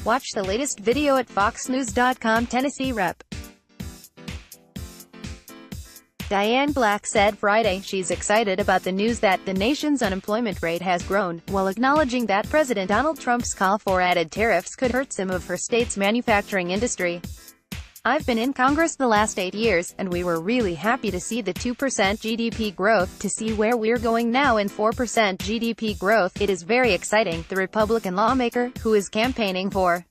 Watch the latest video at foxnews.com. Tennessee Rep. Diane Black said Friday she's excited about the news that the nation's unemployment rate has grown, while acknowledging that President Donald Trump's call for added tariffs could hurt some of her state's manufacturing industry. "I've been in Congress the last 8 years, and we were really happy to see the 2% GDP growth, to see where we're going now in 4% GDP growth. It is very exciting," the Republican lawmaker, who is campaigning for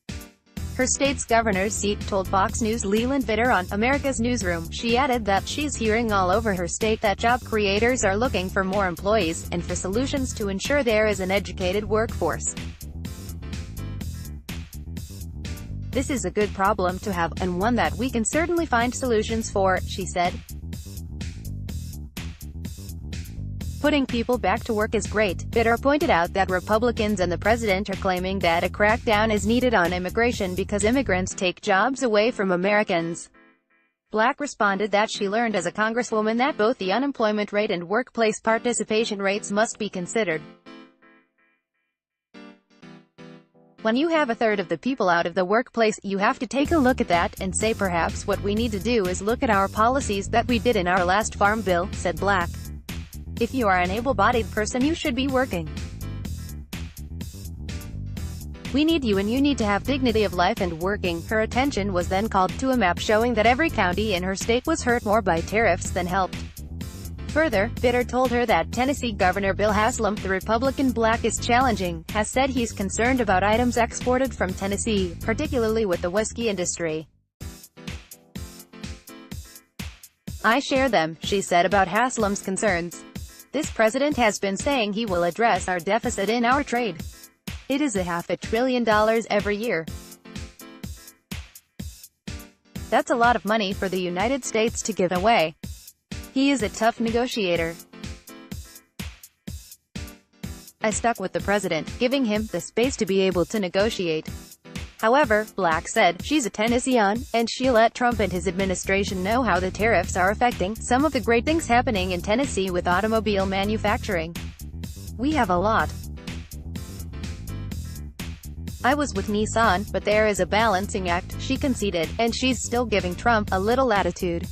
her state's governor's seat, told Fox News' Leland Vitter on America's Newsroom. She added that she's hearing all over her state that job creators are looking for more employees, and for solutions to ensure there is an educated workforce. "This is a good problem to have, and one that we can certainly find solutions for," she said. "Putting people back to work is great." Vitter pointed out that Republicans and the president are claiming that a crackdown is needed on immigration because immigrants take jobs away from Americans. Black responded that she learned as a congresswoman that both the unemployment rate and workplace participation rates must be considered. "When you have a third of the people out of the workplace, you have to take a look at that, and say perhaps what we need to do is look at our policies that we did in our last farm bill," said Black. "If you are an able-bodied person, you should be working. We need you, and you need to have dignity of life and working." Her attention was then called to a map showing that every county in her state was hurt more by tariffs than helped. Further, Vitter told her that Tennessee Governor Bill Haslam, the Republican Black is challenging, has said he's concerned about items exported from Tennessee, particularly with the whiskey industry. "I share them," she said about Haslam's concerns. "This president has been saying he will address our deficit in our trade. It is $500 billion every year. That's a lot of money for the United States to give away. He is a tough negotiator. I stuck with the president, giving him the space to be able to negotiate." However, Black said, she's a Tennessean, and she'll let Trump and his administration know how the tariffs are affecting some of the great things happening in Tennessee with automobile manufacturing. "We have a lot. I was with Nissan, but there is a balancing act," she conceded, and she's still giving Trump a little latitude.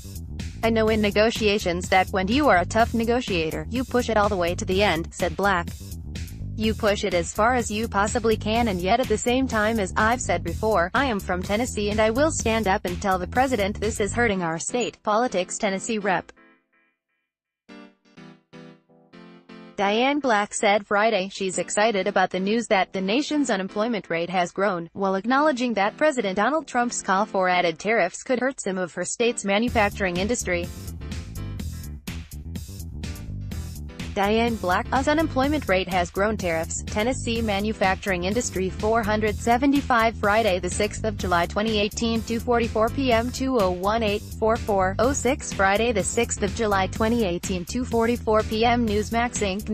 "I know in negotiations that when you are a tough negotiator, you push it all the way to the end," said Black. "You push it as far as you possibly can, and yet at the same time, as I've said before, I am from Tennessee and I will stand up and tell the president this is hurting our state." Politics. Tennessee Rep. Diane Black said Friday she's excited about the news that the nation's unemployment rate has grown, while acknowledging that President Donald Trump's call for added tariffs could hurt some of her state's manufacturing industry. Diane Black's unemployment rate has grown. Tariffs, Tennessee manufacturing industry 475 Friday 6 July 2018 2:44 p.m. 2018-44-06 Friday 6 July 2018 2:44 p.m. Newsmax Inc.